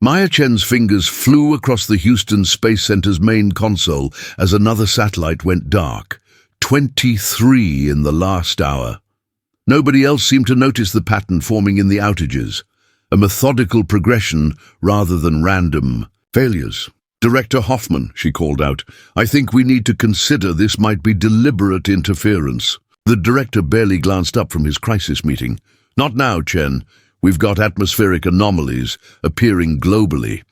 Maya Chen's fingers flew across the Houston Space Center's main console as another satellite went dark. 23 in the last hour. Nobody else seemed to notice the pattern forming in the outages. A methodical progression rather than random failures. "Director Hoffman," she called out, "I think we need to consider this might be deliberate interference." The director barely glanced up from his crisis meeting. "Not now, Chen. We've got atmospheric anomalies appearing globally."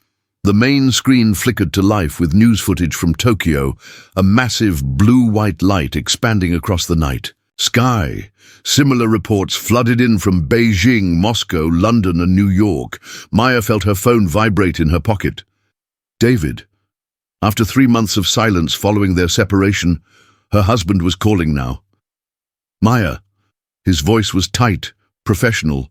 The main screen flickered to life with news footage from Tokyo, a massive blue-white light expanding across the night sky. Similar reports flooded in from Beijing, Moscow, London, and New York. Maya felt her phone vibrate in her pocket. David. After 3 months of silence following their separation, her husband was calling now. Maya. His voice was tight, professional.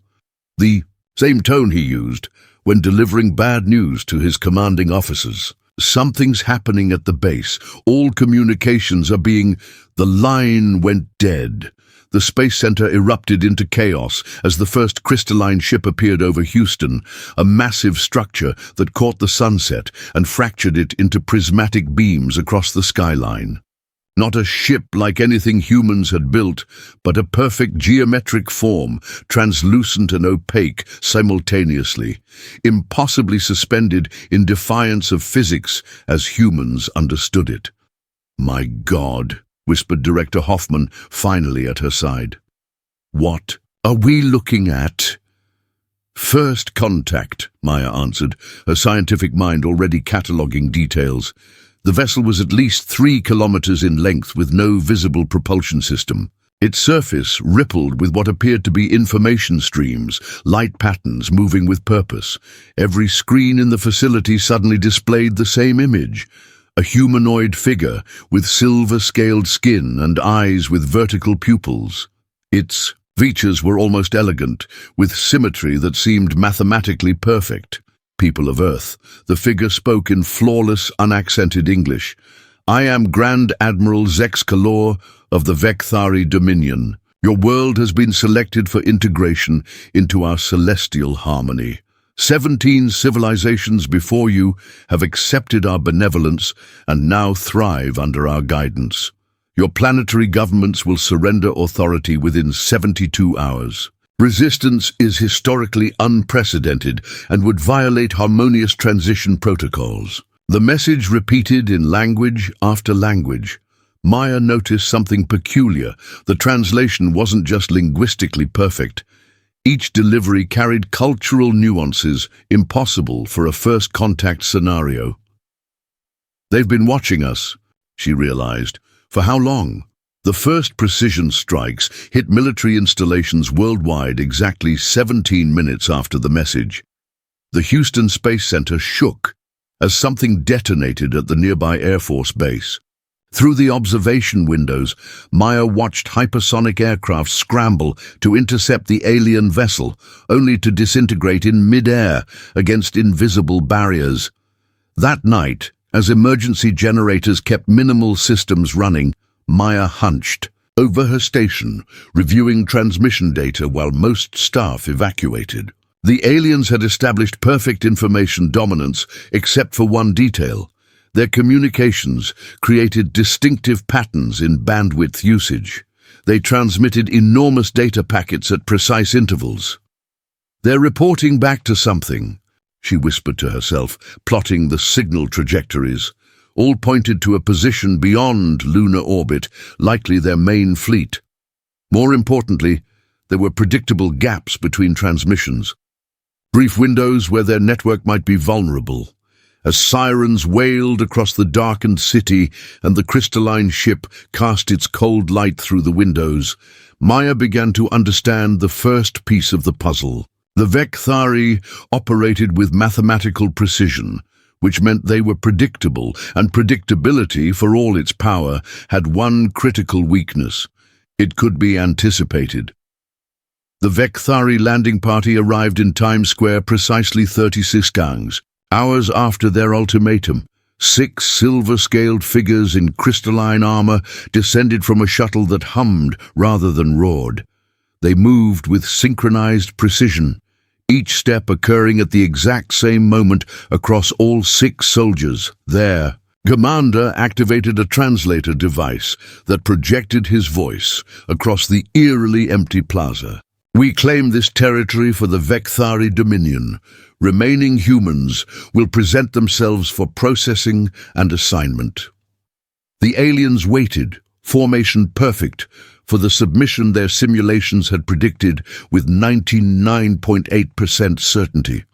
The same tone he used when delivering bad news to his commanding officers. "Something's happening at the base. All communications are being..." The line went dead. The Space Center erupted into chaos as the first crystalline ship appeared over Houston, a massive structure that caught the sunset and fractured it into prismatic beams across the skyline. Not a ship like anything humans had built, but a perfect geometric form, translucent and opaque simultaneously, impossibly suspended in defiance of physics as humans understood it. "My God," whispered Director Hoffman, finally at her side. "What are we looking at?" "First contact," Maya answered, her scientific mind already cataloguing details. The vessel was at least 3 kilometers in length with no visible propulsion system. Its surface rippled with what appeared to be information streams, light patterns moving with purpose. Every screen in the facility suddenly displayed the same image. A humanoid figure with silver-scaled skin and eyes with vertical pupils. Its features were almost elegant, with symmetry that seemed mathematically perfect. "People of Earth," the figure spoke in flawless, unaccented English. "I am Grand Admiral Zex Kalor of the Vekthari Dominion. Your world has been selected for integration into our celestial harmony. 17 civilizations before you have accepted our benevolence and now thrive under our guidance. Your planetary governments will surrender authority within 72 hours. Resistance is historically unprecedented and would violate harmonious transition protocols." The message repeated in language after language. Maya noticed something peculiar. The translation wasn't just linguistically perfect. Each delivery carried cultural nuances impossible for a first contact scenario. "They've been watching us," she realized. "For how long?" The first precision strikes hit military installations worldwide exactly 17 minutes after the message. The Houston Space Center shook as something detonated at the nearby Air Force base. Through the observation windows, Maya watched hypersonic aircraft scramble to intercept the alien vessel, only to disintegrate in mid-air against invisible barriers. That night, as emergency generators kept minimal systems running, Maya hunched over her station, reviewing transmission data while most staff evacuated. The aliens had established perfect information dominance except for one detail. Their communications created distinctive patterns in bandwidth usage. They transmitted enormous data packets at precise intervals. "They're reporting back to something," she whispered to herself, plotting the signal trajectories. All pointed to a position beyond lunar orbit, likely their main fleet. More importantly, there were predictable gaps between transmissions. Brief windows where their network might be vulnerable. As sirens wailed across the darkened city and the crystalline ship cast its cold light through the windows, Maya began to understand the first piece of the puzzle. The Vekthari operated with mathematical precision, which meant they were predictable, and predictability, for all its power, had one critical weakness. It could be anticipated. The Vekthari landing party arrived in Times Square precisely 36 gangs, hours after their ultimatum. 6 silver-scaled figures in crystalline armor descended from a shuttle that hummed rather than roared. They moved with synchronized precision, each step occurring at the exact same moment across all 6 soldiers. There, Commander activated a translator device that projected his voice across the eerily empty plaza. "We claim this territory for the Vekthari Dominion. Remaining humans will present themselves for processing and assignment." The aliens waited, formation perfect, for the submission their simulations had predicted with 99.8% certainty.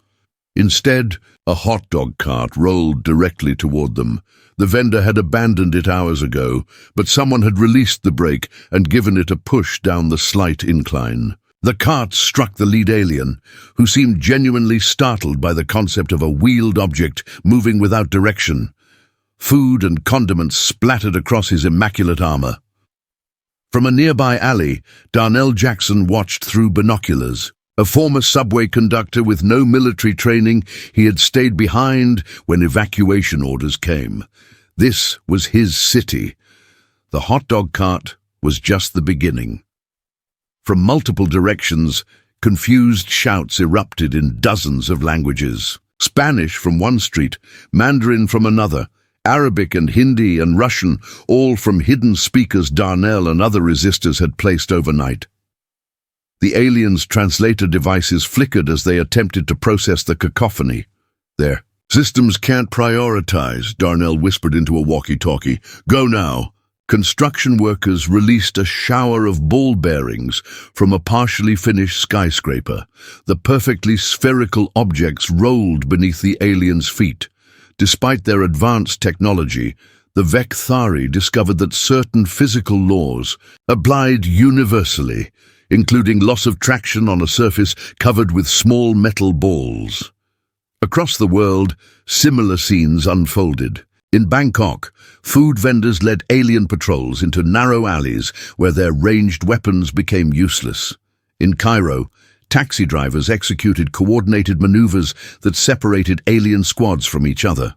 Instead, a hot dog cart rolled directly toward them. The vendor had abandoned it hours ago, but someone had released the brake and given it a push down the slight incline. The cart struck the lead alien, who seemed genuinely startled by the concept of a wheeled object moving without direction. Food and condiments splattered across his immaculate armor. From a nearby alley, Darnell Jackson watched through binoculars. A former subway conductor with no military training, he had stayed behind when evacuation orders came. This was his city. The hot dog cart was just the beginning. From multiple directions, confused shouts erupted in dozens of languages. Spanish from one street, Mandarin from another, Arabic and Hindi and Russian, all from hidden speakers Darnell and other resistors had placed overnight. The aliens' translator devices flickered as they attempted to process the cacophony. "Their systems can't prioritize," Darnell whispered into a walkie-talkie. "Go now." Construction workers released a shower of ball bearings from a partially finished skyscraper. The perfectly spherical objects rolled beneath the aliens' feet. Despite their advanced technology, the Vekthari discovered that certain physical laws applied universally, including loss of traction on a surface covered with small metal balls. Across the world, similar scenes unfolded. In Bangkok, food vendors led alien patrols into narrow alleys where their ranged weapons became useless. In Cairo, taxi drivers executed coordinated maneuvers that separated alien squads from each other.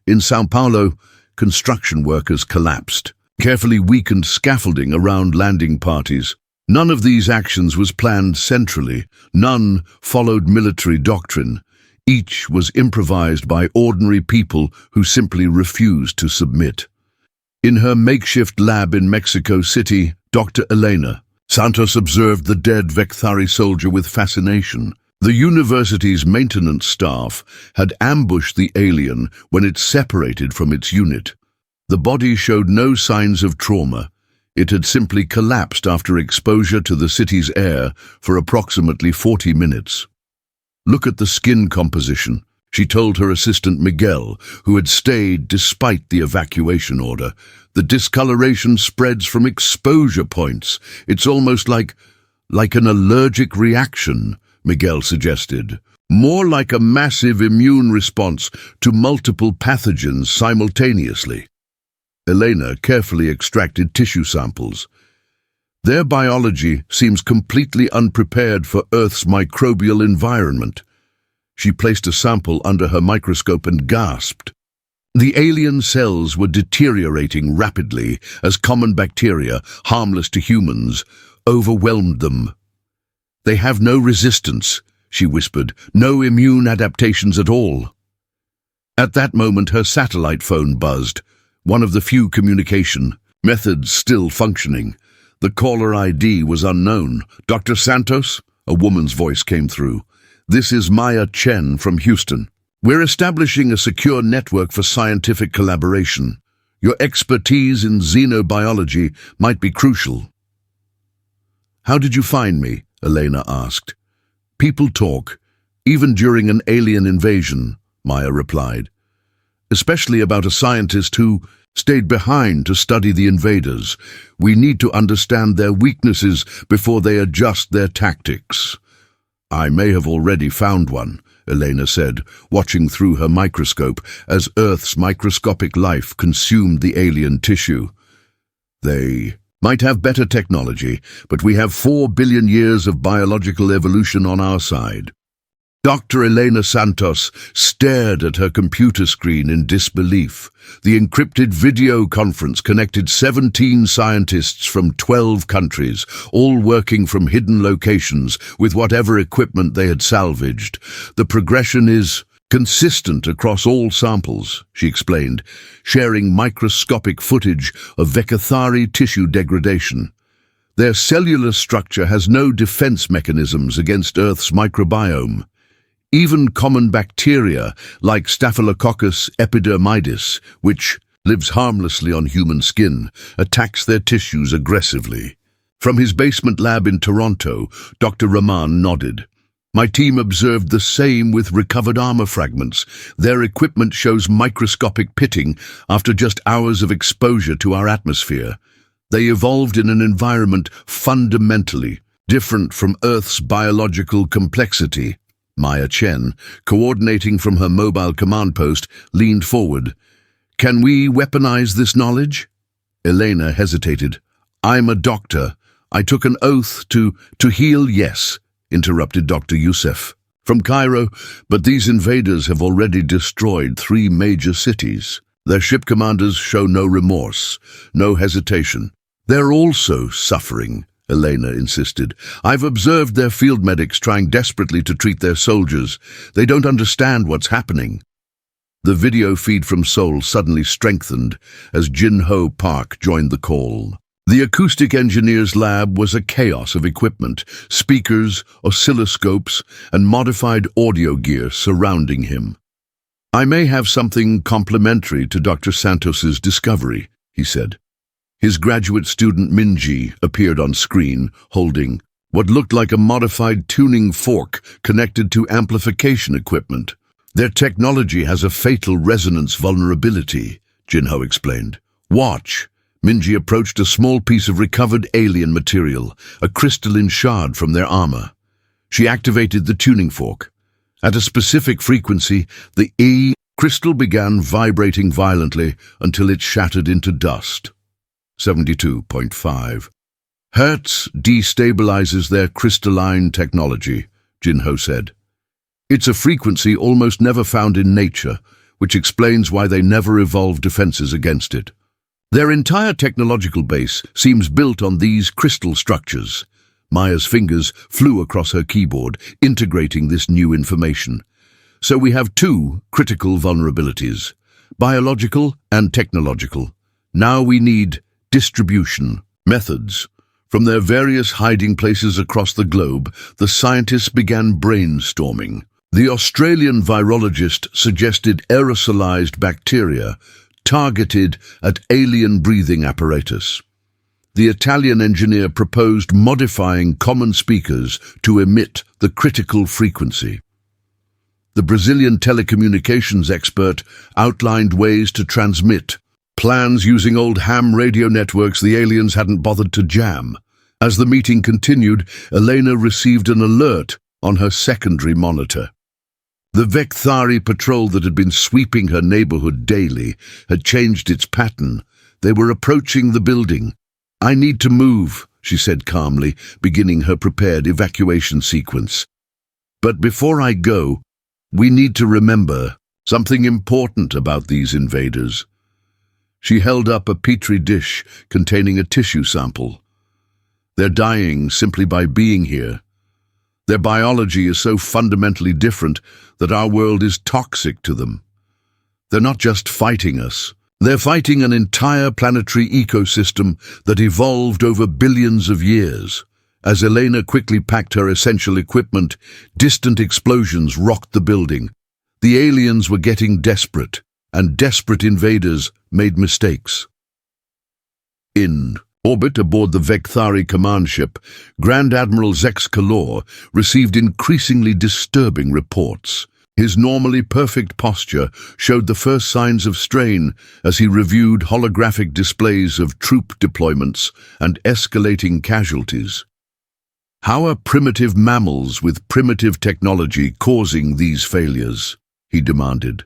In São Paulo, construction workers collapsed, carefully weakened scaffolding around landing parties. None of these actions was planned centrally. None followed military doctrine. Each was improvised by ordinary people who simply refused to submit. In her makeshift lab in Mexico City, Dr. Elena Santos observed the dead Vekthari soldier with fascination. The university's maintenance staff had ambushed the alien when it separated from its unit. The body showed no signs of trauma. It had simply collapsed after exposure to the city's air for approximately 40 minutes. "Look at the skin composition," she told her assistant Miguel, who had stayed despite the evacuation order. "The discoloration spreads from exposure points. It's almost like an allergic reaction," Miguel suggested. "More like a massive immune response to multiple pathogens simultaneously." Elena carefully extracted tissue samples. "Their biology seems completely unprepared for Earth's microbial environment." She placed a sample under her microscope and gasped. The alien cells were deteriorating rapidly as common bacteria, harmless to humans, overwhelmed them. "They have no resistance," she whispered, "no immune adaptations at all." At that moment, her satellite phone buzzed, one of the few communication methods still functioning. The caller ID was unknown. "Dr. Santos?" A woman's voice came through. "This is Maya Chen from Houston. We're establishing a secure network for scientific collaboration. Your expertise in xenobiology might be crucial." "How did you find me?" Elena asked. "People talk, even during an alien invasion," Maya replied. "Especially about a scientist who stayed behind to study the invaders. We need to understand their weaknesses before they adjust their tactics." "I may have already found one," Elena said, watching through her microscope as Earth's microscopic life consumed the alien tissue. "They might have better technology, but we have 4 billion years of biological evolution on our side." Dr. Elena Santos stared at her computer screen in disbelief. The encrypted video conference connected 17 scientists from 12 countries, all working from hidden locations with whatever equipment they had salvaged. The progression is consistent across all samples, she explained, sharing microscopic footage of Vekathari tissue degradation. Their cellular structure has no defense mechanisms against Earth's microbiome. Even common bacteria, like Staphylococcus epidermidis, which lives harmlessly on human skin, attacks their tissues aggressively. From his basement lab in Toronto, Dr. Rahman nodded. My team observed the same with recovered armor fragments. Their equipment shows microscopic pitting after just hours of exposure to our atmosphere. They evolved in an environment fundamentally different from Earth's biological complexity. Maya Chen, coordinating from her mobile command post, leaned forward. Can we weaponize this knowledge? Elena hesitated. I'm a doctor. I took an oath to heal, yes, interrupted Dr. Youssef. From Cairo, but these invaders have already destroyed 3 major cities. Their ship commanders show no remorse, no hesitation. They're also suffering, Elena insisted. I've observed their field medics trying desperately to treat their soldiers. They don't understand what's happening. The video feed from Seoul suddenly strengthened as Jin Ho Park joined the call. The acoustic engineer's lab was a chaos of equipment, speakers, oscilloscopes, and modified audio gear surrounding him. I may have something complementary to Dr. Santos's discovery, he said. His graduate student Minji appeared on screen, holding what looked like a modified tuning fork connected to amplification equipment. Their technology has a fatal resonance vulnerability, Jinho explained. Watch. Minji approached a small piece of recovered alien material, a crystalline shard from their armor. She activated the tuning fork. At a specific frequency, the E crystal began vibrating violently until it shattered into dust. 72.5. Hertz destabilizes their crystalline technology, Jinho said. It's a frequency almost never found in nature, which explains why they never evolved defenses against it. Their entire technological base seems built on these crystal structures. Maya's fingers flew across her keyboard, integrating this new information. So we have 2 critical vulnerabilities, biological and technological. Now we need distribution methods. From their various hiding places across the globe, the scientists began brainstorming. The Australian virologist suggested aerosolized bacteria targeted at alien breathing apparatus. The Italian engineer proposed modifying common speakers to emit the critical frequency. The Brazilian telecommunications expert outlined ways to transmit plans using old ham radio networks the aliens hadn't bothered to jam. As the meeting continued, Elena received an alert on her secondary monitor. The Vekathari patrol that had been sweeping her neighborhood daily had changed its pattern. They were approaching the building. I need to move, she said calmly, beginning her prepared evacuation sequence. But before I go, we need to remember something important about these invaders. She held up a petri dish containing a tissue sample. They're dying simply by being here. Their biology is so fundamentally different that our world is toxic to them. They're not just fighting us. They're fighting an entire planetary ecosystem that evolved over billions of years. As Elena quickly packed her essential equipment, distant explosions rocked the building. The aliens were getting desperate, and desperate invaders made mistakes. In orbit aboard the Vekathari command ship, Grand Admiral Zex Kalor received increasingly disturbing reports. His normally perfect posture showed the first signs of strain as he reviewed holographic displays of troop deployments and escalating casualties. How are primitive mammals with primitive technology causing these failures? He demanded.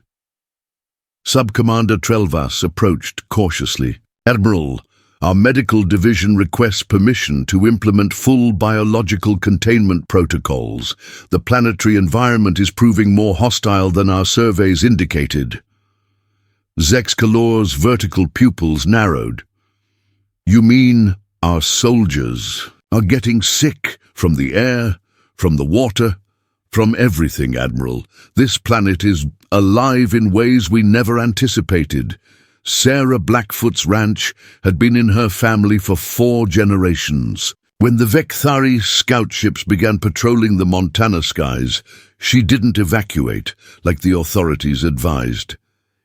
Sub-Commander Trelvas approached cautiously. Admiral, Our medical division requests permission to implement full biological containment protocols. The planetary environment is proving more hostile than our surveys indicated. Zexcalor's vertical pupils narrowed. You mean our soldiers are getting sick from the air, from the water, from everything, Admiral. This planet is alive in ways we never anticipated. Sarah Blackfoot's ranch had been in her family for 4 generations. When the Vekthari scout ships began patrolling the Montana skies, she didn't evacuate like the authorities advised.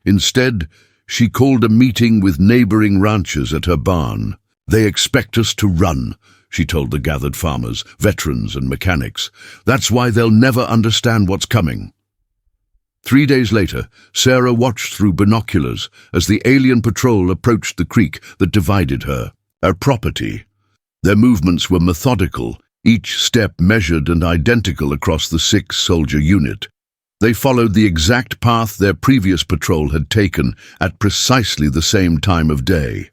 Instead, she called a meeting with neighboring ranchers at her barn. They expect us to run, she told the gathered farmers, veterans and mechanics. That's why they'll never understand what's coming. 3 days later, Sarah watched through binoculars as the alien patrol approached the creek that divided her property. Their movements were methodical, each step measured and identical across the 6-soldier unit. They followed the exact path their previous patrol had taken at precisely the same time of day.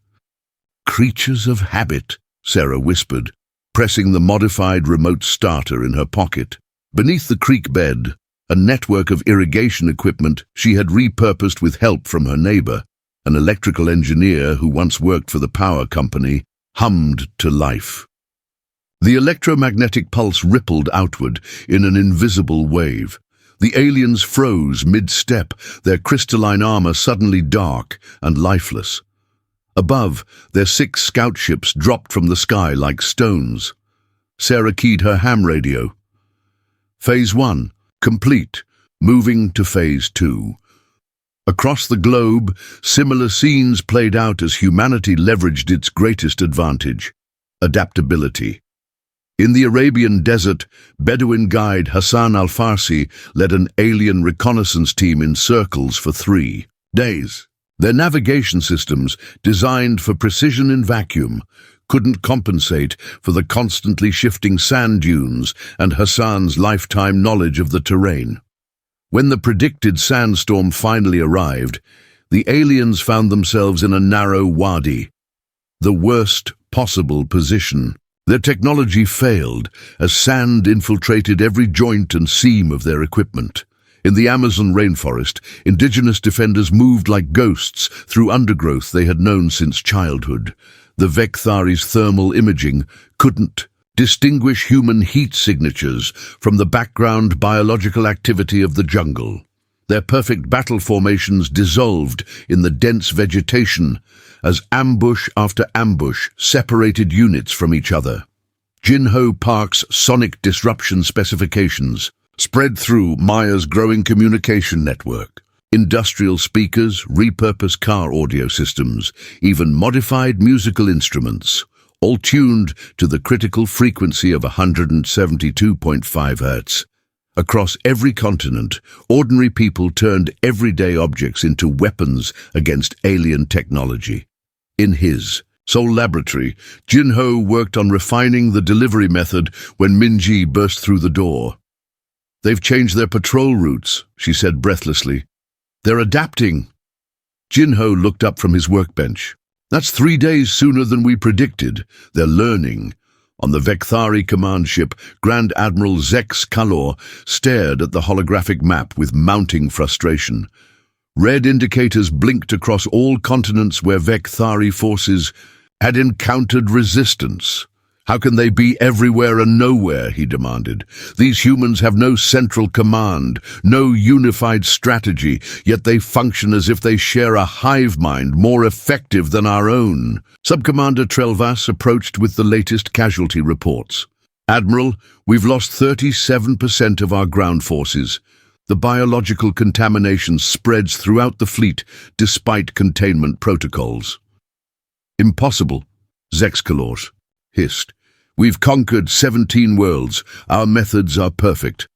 Creatures of habit, Sarah whispered, pressing the modified remote starter in her pocket. Beneath the creek bed, a network of irrigation equipment she had repurposed with help from her neighbor, an electrical engineer who once worked for the power company, hummed to life. The electromagnetic pulse rippled outward in an invisible wave. The aliens froze mid-step, their crystalline armor suddenly dark and lifeless. Above, their 6 scout ships dropped from the sky like stones. Sarah keyed her ham radio. Phase 1. Complete, moving to Phase 2. Across the globe, similar scenes played out as humanity leveraged its greatest advantage, adaptability. In the Arabian desert, Bedouin guide Hassan al-Farsi led an alien reconnaissance team in circles for 3 days. Their navigation systems, designed for precision in vacuum, couldn't compensate for the constantly shifting sand dunes and Hassan's lifetime knowledge of the terrain. When the predicted sandstorm finally arrived, the aliens found themselves in a narrow wadi, the worst possible position. Their technology failed as sand infiltrated every joint and seam of their equipment. In the Amazon rainforest, indigenous defenders moved like ghosts through undergrowth they had known since childhood. The Vekthari's thermal imaging couldn't distinguish human heat signatures from the background biological activity of the jungle. Their perfect battle formations dissolved in the dense vegetation as ambush after ambush separated units from each other. Jinho Park's sonic disruption specifications spread through Maya's growing communication network. Industrial speakers, repurposed car audio systems, even modified musical instruments, all tuned to the critical frequency of 172.5 Hz. Across every continent, ordinary people turned everyday objects into weapons against alien technology. In his Seoul laboratory, Jinho worked on refining the delivery method when Minji burst through the door. "They've changed their patrol routes," she said breathlessly. "They're adapting." Jinho looked up from his workbench. "That's 3 days sooner than we predicted. They're learning." On the Vekthari command ship, Grand Admiral Zexcalor stared at the holographic map with mounting frustration. Red indicators blinked across all continents where Vekthari forces had encountered resistance. "How can they be everywhere and nowhere?" he demanded. "These humans have no central command, no unified strategy, yet they function as if they share a hive mind more effective than our own." Subcommander Trelvas approached with the latest casualty reports. "Admiral, we've lost 37% of our ground forces. The biological contamination spreads throughout the fleet despite containment protocols." "Impossible," Zexcalor hissed. "We've conquered 17 worlds. Our methods are perfect."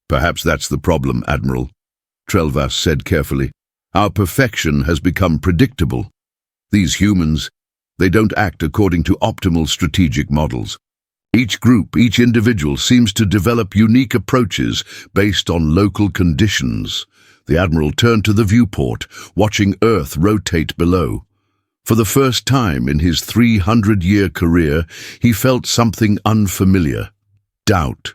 "Perhaps that's the problem, Admiral," Trelvas said carefully. "Our perfection has become predictable. These humans, they don't act according to optimal strategic models. Each group, each individual seems to develop unique approaches based on local conditions." The Admiral turned to the viewport, watching Earth rotate below. For the first time in his 300-year career, he felt something unfamiliar. Doubt.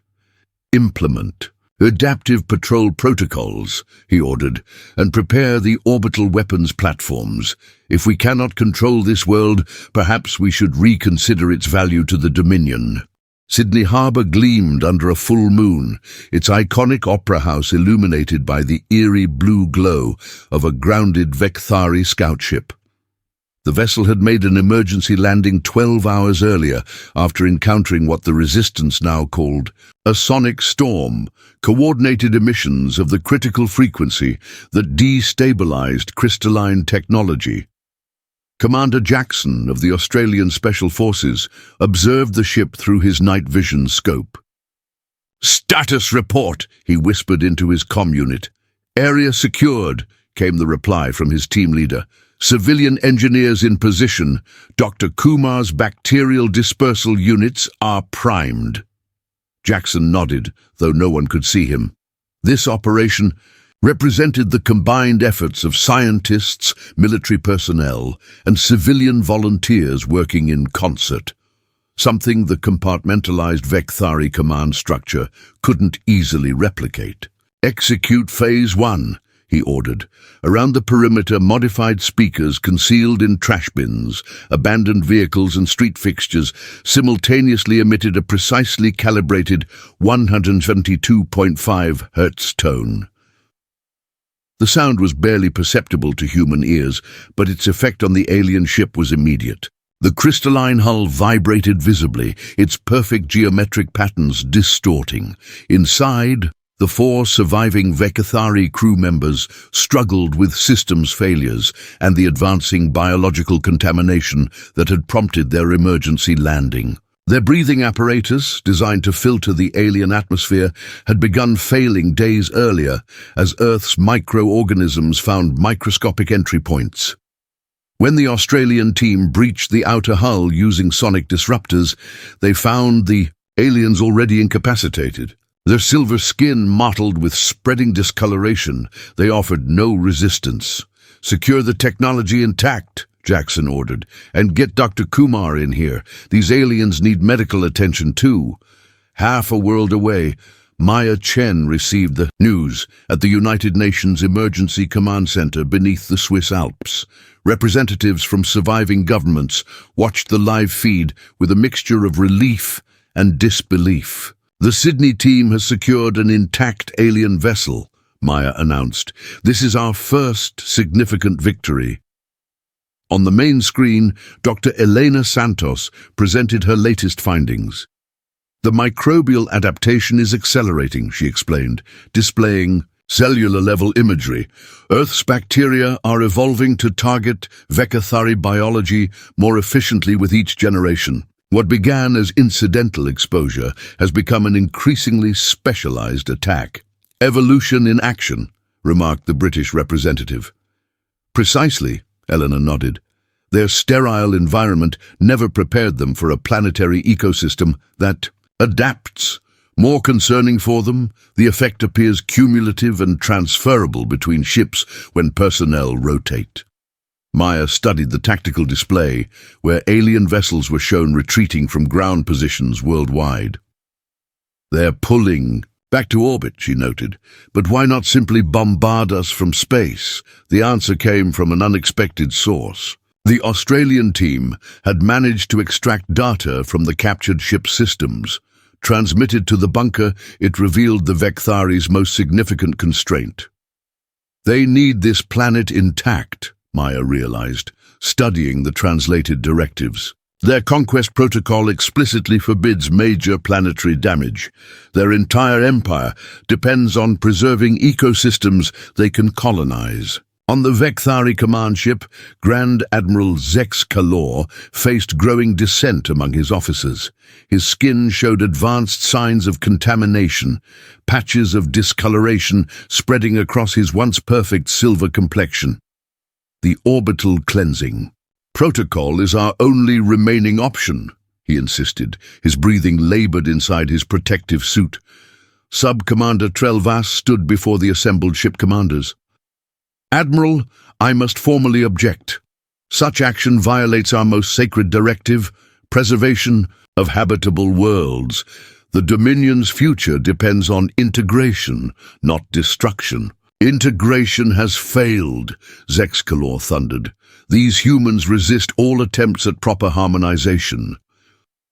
Implement adaptive patrol protocols, he ordered, and prepare the orbital weapons platforms. If we cannot control this world, perhaps we should reconsider its value to the Dominion. Sydney Harbour gleamed under a full moon, its iconic opera house illuminated by the eerie blue glow of a grounded Vekthari scout ship. The vessel had made an emergency landing 12 hours earlier after encountering what the Resistance now called a sonic storm, coordinated emissions of the critical frequency that destabilized crystalline technology. Commander Jackson of the Australian Special Forces observed the ship through his night vision scope. "Status report," he whispered into his comm unit. "Area secured," came the reply from his team leader. "Civilian engineers in position. Dr. Kumar's bacterial dispersal units are primed." Jackson nodded, though no one could see him. This operation represented the combined efforts of scientists, military personnel, and civilian volunteers working in concert, something the compartmentalized Vekthari command structure couldn't easily replicate. "Execute Phase 1. He ordered. Around the perimeter, modified speakers concealed in trash bins, abandoned vehicles and street fixtures simultaneously emitted a precisely calibrated 172.5 Hz tone. The sound was barely perceptible to human ears, but its effect on the alien ship was immediate. The crystalline hull vibrated visibly, its perfect geometric patterns distorting. Inside, the 4 surviving Vekthari crew members struggled with systems failures and the advancing biological contamination that had prompted their emergency landing. Their breathing apparatus, designed to filter the alien atmosphere, had begun failing days earlier as Earth's microorganisms found microscopic entry points. When the Australian team breached the outer hull using sonic disruptors, they found the aliens already incapacitated. Their silver skin mottled with spreading discoloration, they offered no resistance. "Secure the technology intact," Jackson ordered, "and get Dr. Kumar in here. These aliens need medical attention too." Half a world away, Maya Chen received the news at the United Nations Emergency Command Center beneath the Swiss Alps. Representatives from surviving governments watched the live feed with a mixture of relief and disbelief. "The Sydney team has secured an intact alien vessel," Maya announced. "This is our first significant victory." On the main screen, Dr. Elena Santos presented her latest findings. "The microbial adaptation is accelerating," she explained, displaying cellular-level imagery. "Earth's bacteria are evolving to target Vekthari biology more efficiently with each generation. What began as incidental exposure has become an increasingly specialized attack." "Evolution in action," remarked the British representative. "Precisely," Eleanor nodded. "Their sterile environment never prepared them for a planetary ecosystem that adapts. More concerning for them, the effect appears cumulative and transferable between ships when personnel rotate." Maya studied the tactical display, where alien vessels were shown retreating from ground positions worldwide. "They're pulling back to orbit," she noted. "But why not simply bombard us from space?" The answer came from an unexpected source. The Australian team had managed to extract data from the captured ship's systems. Transmitted to the bunker, it revealed the Vekthari's most significant constraint. "They need this planet intact," Maya realized, studying the translated directives. "Their conquest protocol explicitly forbids major planetary damage. Their entire empire depends on preserving ecosystems they can colonize." On the Vekthari command ship, Grand Admiral Zex Kalor faced growing dissent among his officers. His skin showed advanced signs of contamination, patches of discoloration spreading across his once perfect silver complexion. "The orbital cleansing protocol is our only remaining option," he insisted, his breathing labored inside his protective suit. Sub-Commander Trelvas stood before the assembled ship commanders. "Admiral, I must formally object. Such action violates our most sacred directive, preservation of habitable worlds. The Dominion's future depends on integration, not destruction. Integration has failed, Zexcalor thundered. These humans resist all attempts at proper harmonization.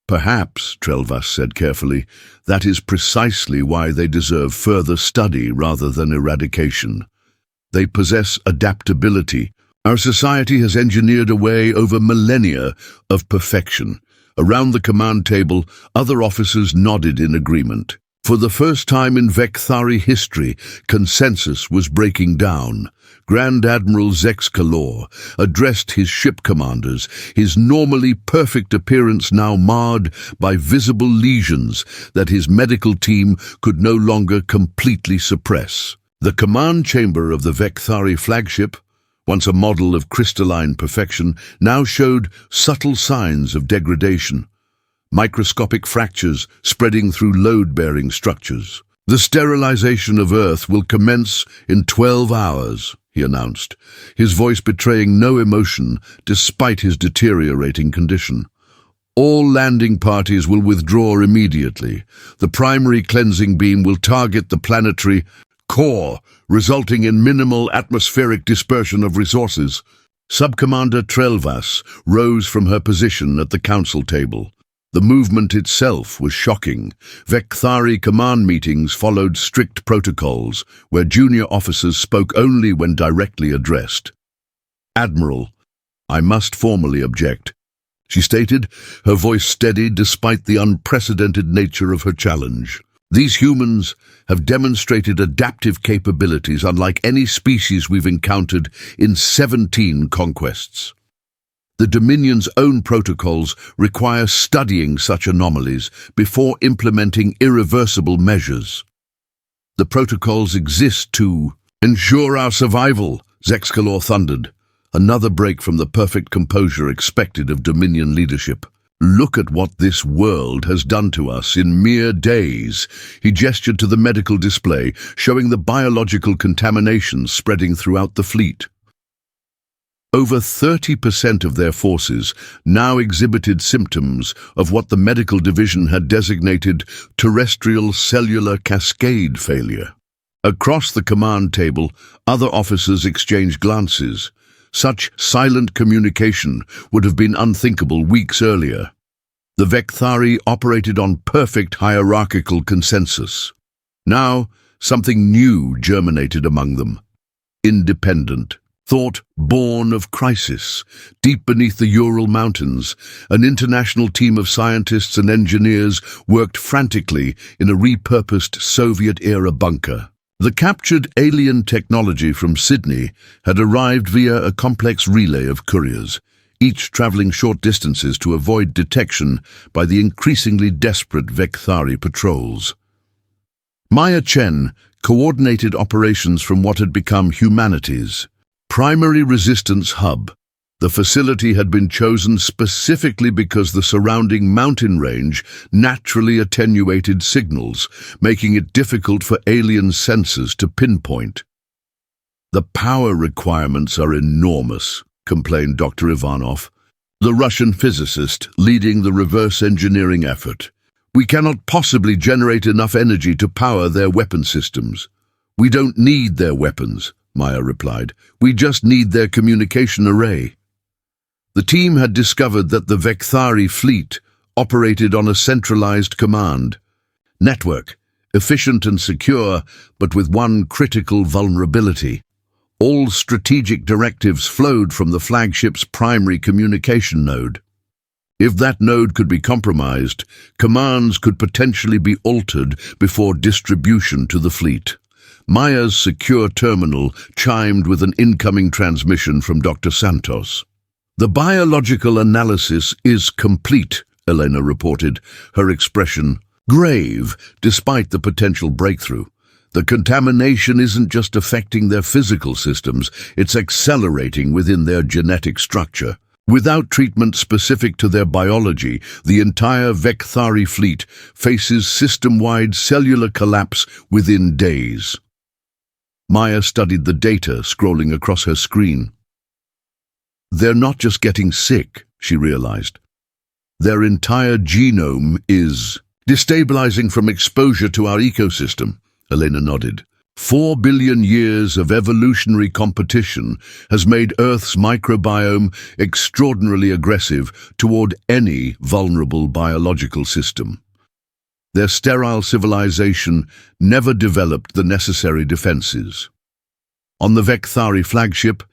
Perhaps, Trelvas said carefully, that is precisely why they deserve further study rather than eradication. They possess adaptability. Our society has engineered a way over millennia of perfection. Around the command table, other officers nodded in agreement. For the first time in Vekthari history, consensus was breaking down. Grand Admiral Zexcalor addressed his ship commanders, his normally perfect appearance now marred by visible lesions that his medical team could no longer completely suppress. The command chamber of the Vekthari flagship, once a model of crystalline perfection, now showed subtle signs of degradation. Microscopic fractures spreading through load-bearing structures. The sterilization of Earth will commence in 12 hours, he announced, his voice betraying no emotion despite his deteriorating condition. All landing parties will withdraw immediately. The primary cleansing beam will target the planetary core, resulting in minimal atmospheric dispersion of resources. Subcommander Trelvas rose from her position at the council table. The movement itself was shocking. Vekthari command meetings followed strict protocols, where junior officers spoke only when directly addressed. "Admiral, I must formally object," she stated, her voice steady despite the unprecedented nature of her challenge. "These humans have demonstrated adaptive capabilities unlike any species we've encountered in 17 conquests. The Dominion's own protocols require studying such anomalies before implementing irreversible measures. The protocols exist to ensure our survival," Zexcalor thundered, another break from the perfect composure expected of Dominion leadership. "Look at what this world has done to us in mere days." He gestured to the medical display, showing the biological contamination spreading throughout the fleet. Over 30% of their forces now exhibited symptoms of what the medical division had designated terrestrial cellular cascade failure. Across the command table, other officers exchanged glances. Such silent communication would have been unthinkable weeks earlier. The Vekthari operated on perfect hierarchical consensus. Now, something new germinated among them. Independent. Thought born of crisis. Deep beneath the Ural Mountains, an international team of scientists and engineers worked frantically in a repurposed Soviet-era bunker. The captured alien technology from Sydney had arrived via a complex relay of couriers, each traveling short distances to avoid detection by the increasingly desperate Vekthari patrols. Maya Chen coordinated operations from what had become Humanity's primary resistance hub. The facility had been chosen specifically because the surrounding mountain range naturally attenuated signals, making it difficult for alien sensors to pinpoint. "The power requirements are enormous," complained Dr. Ivanov, the Russian physicist leading the reverse engineering effort. "We cannot possibly generate enough energy to power their weapon systems." "We don't need their weapons," Maya replied. "We just need their communication array." The team had discovered that the Vekthari fleet operated on a centralized command network, efficient and secure, but with one critical vulnerability. All strategic directives flowed from the flagship's primary communication node. If that node could be compromised, commands could potentially be altered before distribution to the fleet. Maya's secure terminal chimed with an incoming transmission from Dr. Santos. "The biological analysis is complete," Elena reported, her expression grave despite the potential breakthrough. "The contamination isn't just affecting their physical systems, it's accelerating within their genetic structure. Without treatment specific to their biology, the entire Vekthari fleet faces system-wide cellular collapse within days." Maya studied the data scrolling across her screen. They're not just getting sick, she realized. Their entire genome is destabilizing from exposure to our ecosystem. Elena nodded. 4 billion years of evolutionary competition has made Earth's microbiome extraordinarily aggressive toward any vulnerable biological system. Their sterile civilization never developed the necessary defenses. On the Vekthari flagship,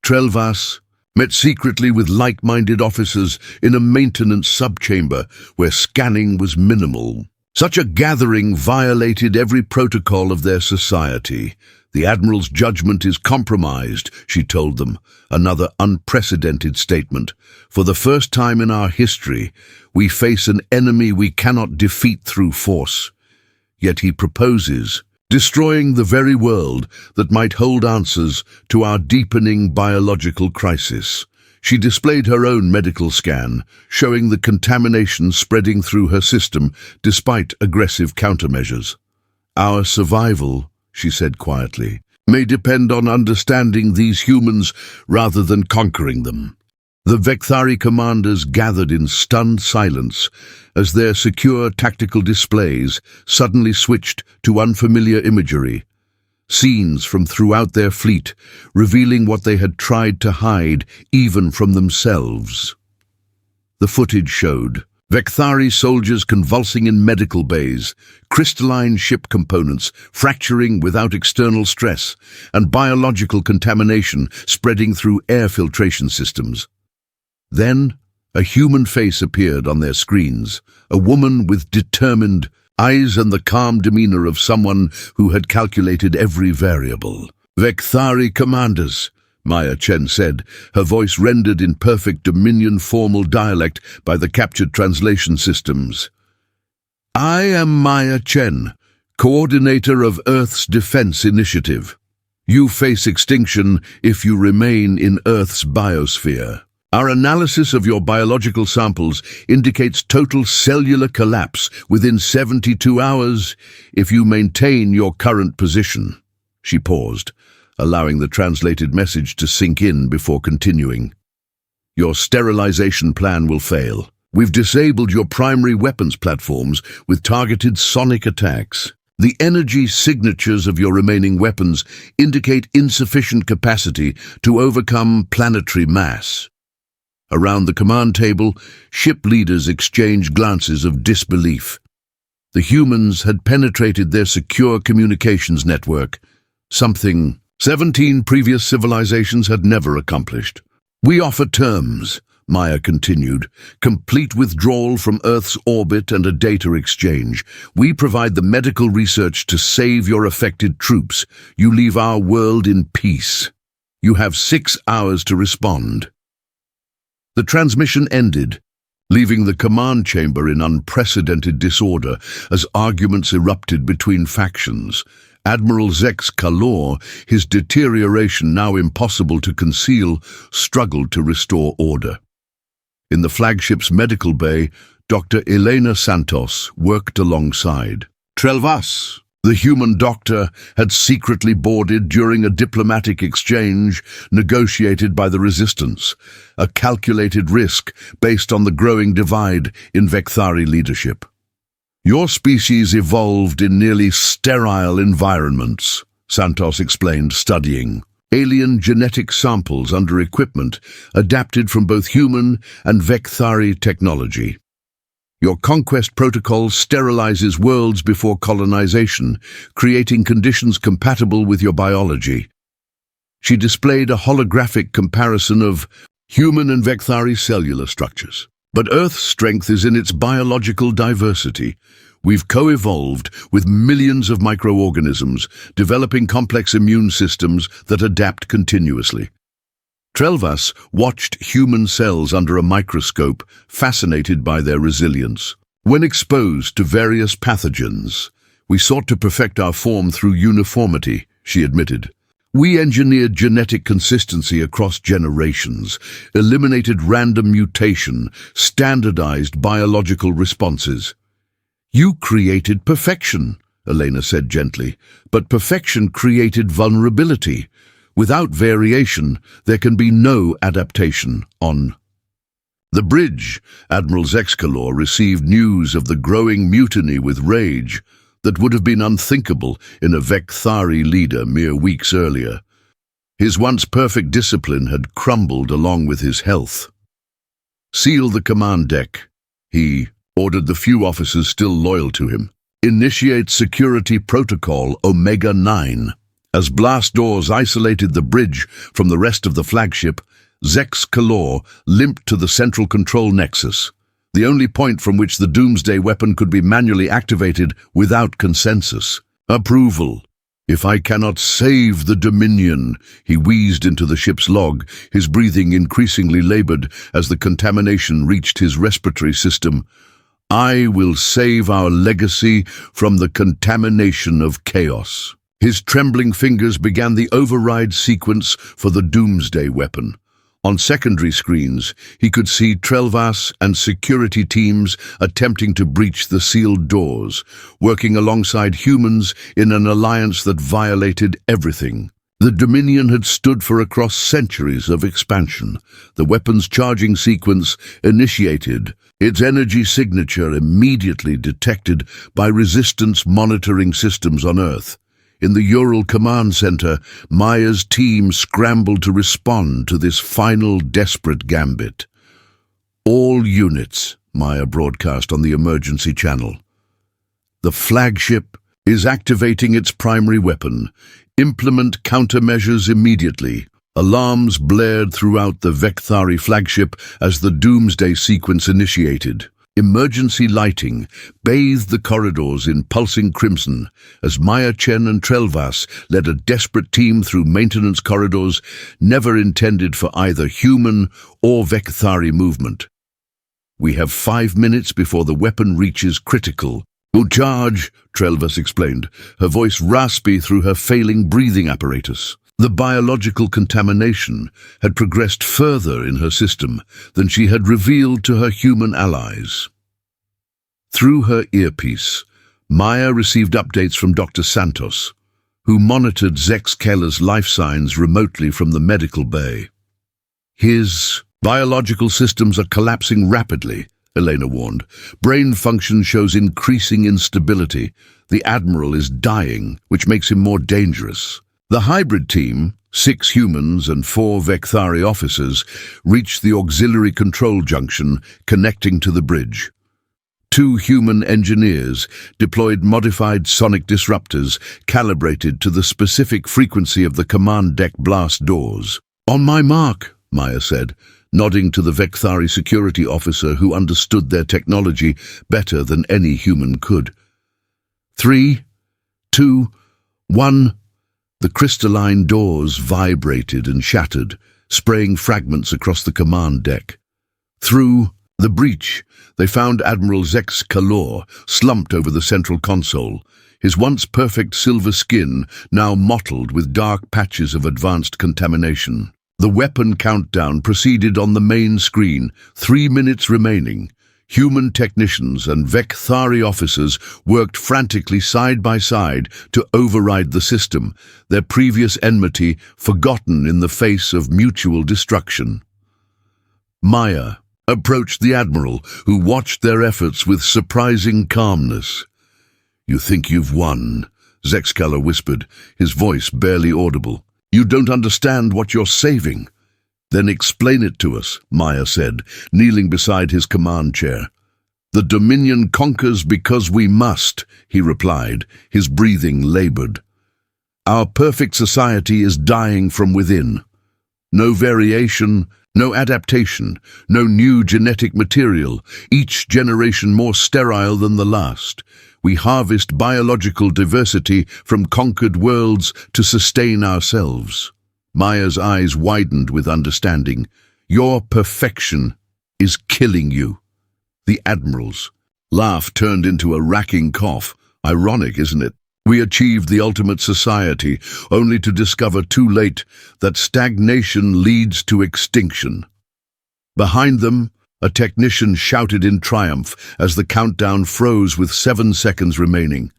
Trelvas met secretly with like-minded officers in a maintenance subchamber where scanning was minimal. Such a gathering violated every protocol of their society. The Admiral's judgment is compromised, she told them, another unprecedented statement. For the first time in our history, we face an enemy we cannot defeat through force. Yet he proposes, destroying the very world that might hold answers to our deepening biological crisis. She displayed her own medical scan, showing the contamination spreading through her system despite aggressive countermeasures. Our survival, she said quietly, may depend on understanding these humans rather than conquering them. The Vekthari commanders gathered in stunned silence as their secure tactical displays suddenly switched to unfamiliar imagery. Scenes from throughout their fleet, revealing what they had tried to hide even from themselves. The footage showed Vekthari soldiers convulsing in medical bays, crystalline ship components fracturing without external stress, and biological contamination spreading through air filtration systems. Then, a human face appeared on their screens, a woman with determined eyes and the calm demeanor of someone who had calculated every variable. "Vekthari commanders," Maya Chen said, her voice rendered in perfect Dominion formal dialect by the captured translation systems. "I am Maya Chen, coordinator of Earth's Defense Initiative. You face extinction if you remain in Earth's biosphere. Our analysis of your biological samples indicates total cellular collapse within 72 hours if you maintain your current position." She paused, allowing the translated message to sink in before continuing. "Your sterilization plan will fail. We've disabled your primary weapons platforms with targeted sonic attacks. The energy signatures of your remaining weapons indicate insufficient capacity to overcome planetary mass." Around the command table, ship leaders exchanged glances of disbelief. The humans had penetrated their secure communications network, something 17 previous civilizations had never accomplished. "We offer terms," Maya continued, "complete withdrawal from Earth's orbit and a data exchange. We provide the medical research to save your affected troops. You leave our world in peace. You have 6 hours to respond." The transmission ended, leaving the command chamber in unprecedented disorder as arguments erupted between factions. Admiral Zex Kalor, his deterioration now impossible to conceal, struggled to restore order. In the flagship's medical bay, Dr. Elena Santos worked alongside. Trelvas, the human doctor, had secretly boarded during a diplomatic exchange negotiated by the resistance, a calculated risk based on the growing divide in Vekthari leadership. "Your species evolved in nearly sterile environments," Santos explained, studying alien genetic samples under equipment adapted from both human and Vekthari technology. "Your conquest protocol sterilizes worlds before colonization, creating conditions compatible with your biology." She displayed a holographic comparison of human and Vekthari cellular structures. "But Earth's strength is in its biological diversity. We've co-evolved with millions of microorganisms, developing complex immune systems that adapt continuously." Trelvas watched human cells under a microscope, fascinated by their resilience. "When exposed to various pathogens, we sought to perfect our form through uniformity," she admitted. "We engineered genetic consistency across generations, eliminated random mutation, standardized biological responses." "You created perfection," Elena said gently, "but perfection created vulnerability. Without variation, there can be no adaptation. On the bridge, Admiral Zexcalor received news of the growing mutiny with rage that would have been unthinkable in a Vekthari leader mere weeks earlier. His once perfect discipline had crumbled along with his health. "Seal the command deck," he ordered the few officers still loyal to him. "Initiate security protocol Omega-9. As blast doors isolated the bridge from the rest of the flagship, Zexcalor limped to the central control nexus, the only point from which the doomsday weapon could be manually activated without consensus. "Approval. If I cannot save the Dominion," he wheezed into the ship's log, his breathing increasingly labored as the contamination reached his respiratory system, "I will save our legacy from the contamination of chaos." His trembling fingers began the override sequence for the doomsday weapon. On secondary screens, he could see Trelvas and security teams attempting to breach the sealed doors, working alongside humans in an alliance that violated everything. The Dominion had stood for across centuries of expansion. The weapon's charging sequence initiated, its energy signature immediately detected by resistance monitoring systems on Earth. In the Ural Command Center, Maya's team scrambled to respond to this final desperate gambit. "All units," Maya broadcast on the emergency channel. "The flagship is activating its primary weapon. Implement countermeasures immediately." Alarms blared throughout the Vekthari flagship as the doomsday sequence initiated. Emergency lighting bathed the corridors in pulsing crimson as Maya Chen and Trelvas led a desperate team through maintenance corridors never intended for either human or Vekthari movement. "We have 5 minutes before the weapon reaches critical." "We'll charge," Trelvas explained, her voice raspy through her failing breathing apparatus. The biological contamination had progressed further in her system than she had revealed to her human allies. Through her earpiece, Maya received updates from Dr. Santos, who monitored Zexcalor's life signs remotely from the medical bay. "His biological systems are collapsing rapidly," Elena warned. "Brain function shows increasing instability. The Admiral is dying, which makes him more dangerous." The hybrid team, 6 humans and 4 Vekthari officers, reached the auxiliary control junction connecting to the bridge. 2 human engineers deployed modified sonic disruptors calibrated to the specific frequency of the command deck blast doors. "On my mark," Maya said, nodding to the Vekthari security officer who understood their technology better than any human could. 3, 2, 1... The crystalline doors vibrated and shattered, spraying fragments across the command deck. Through the breach, they found Admiral Zexcalor slumped over the central console, his once perfect silver skin now mottled with dark patches of advanced contamination. The weapon countdown proceeded on the main screen, 3 minutes remaining. Human technicians and Vekthari officers worked frantically side by side to override the system, their previous enmity forgotten in the face of mutual destruction. Maya approached the Admiral, who watched their efforts with surprising calmness. "You think you've won," Zexcalor whispered, his voice barely audible. "You don't understand what you're saving." "Then explain it to us," Maya said, kneeling beside his command chair. "The Dominion conquers because we must," he replied, his breathing labored. "Our perfect society is dying from within. No variation, no adaptation, no new genetic material, each generation more sterile than the last. We harvest biological diversity from conquered worlds to sustain ourselves." Maya's eyes widened with understanding. "Your perfection is killing you." The Admiral's laugh turned into a racking cough. "Ironic, isn't it? We achieved the ultimate society, only to discover too late that stagnation leads to extinction." Behind them, a technician shouted in triumph as the countdown froze with 7 seconds remaining.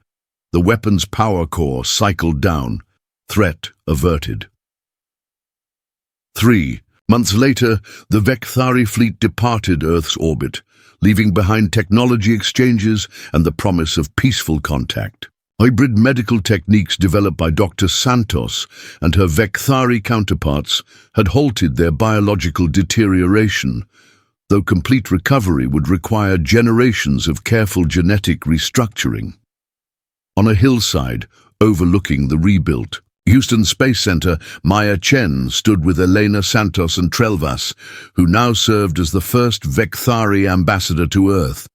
The weapon's power core cycled down, threat averted. 3 months later, the Vecthari fleet departed Earth's orbit, leaving behind technology exchanges and the promise of peaceful contact. Hybrid medical techniques developed by Dr. Santos and her Vecthari counterparts had halted their biological deterioration, though complete recovery would require generations of careful genetic restructuring. On a hillside overlooking the rebuilt Houston Space Center, Maya Chen stood with Elena Santos and Trelvas, who now served as the first Vecthari ambassador to Earth.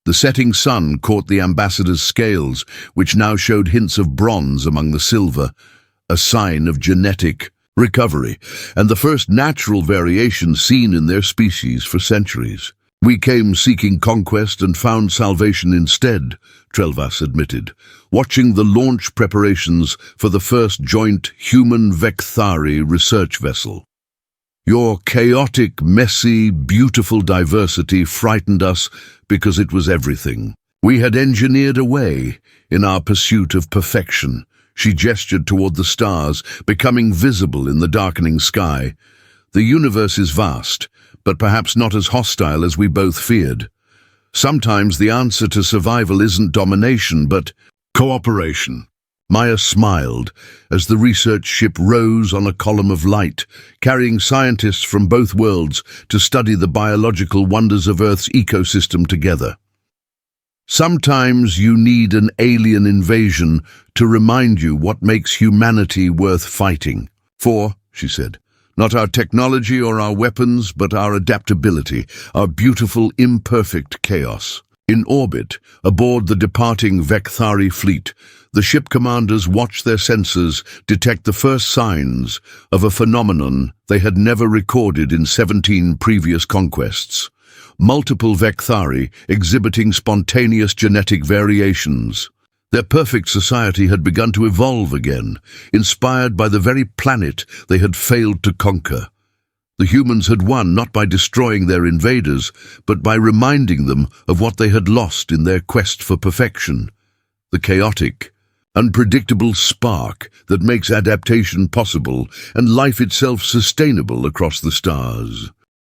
The setting sun caught the ambassador's scales, which now showed hints of bronze among the silver, a sign of genetic recovery, and the first natural variation seen in their species for centuries. "We came seeking conquest and found salvation instead," Trelvas admitted, watching the launch preparations for the first joint human Vecthari research vessel. "Your chaotic, messy, beautiful diversity frightened us because it was everything. We had engineered a way in our pursuit of perfection." She gestured toward the stars, becoming visible in the darkening sky. "The universe is vast, but perhaps not as hostile as we both feared. Sometimes the answer to survival isn't domination, but cooperation." Maya smiled as the research ship rose on a column of light, carrying scientists from both worlds to study the biological wonders of Earth's ecosystem together. "Sometimes you need an alien invasion to remind you what makes humanity worth fighting for," she said. "Not our technology or our weapons, but our adaptability, our beautiful, imperfect chaos." In orbit, aboard the departing Vecthari fleet, the ship commanders watched their sensors detect the first signs of a phenomenon they had never recorded in 17 previous conquests. Multiple Vecthari exhibiting spontaneous genetic variations. Their perfect society had begun to evolve again, inspired by the very planet they had failed to conquer. The humans had won not by destroying their invaders, but by reminding them of what they had lost in their quest for perfection. The chaotic, unpredictable spark that makes adaptation possible and life itself sustainable across the stars.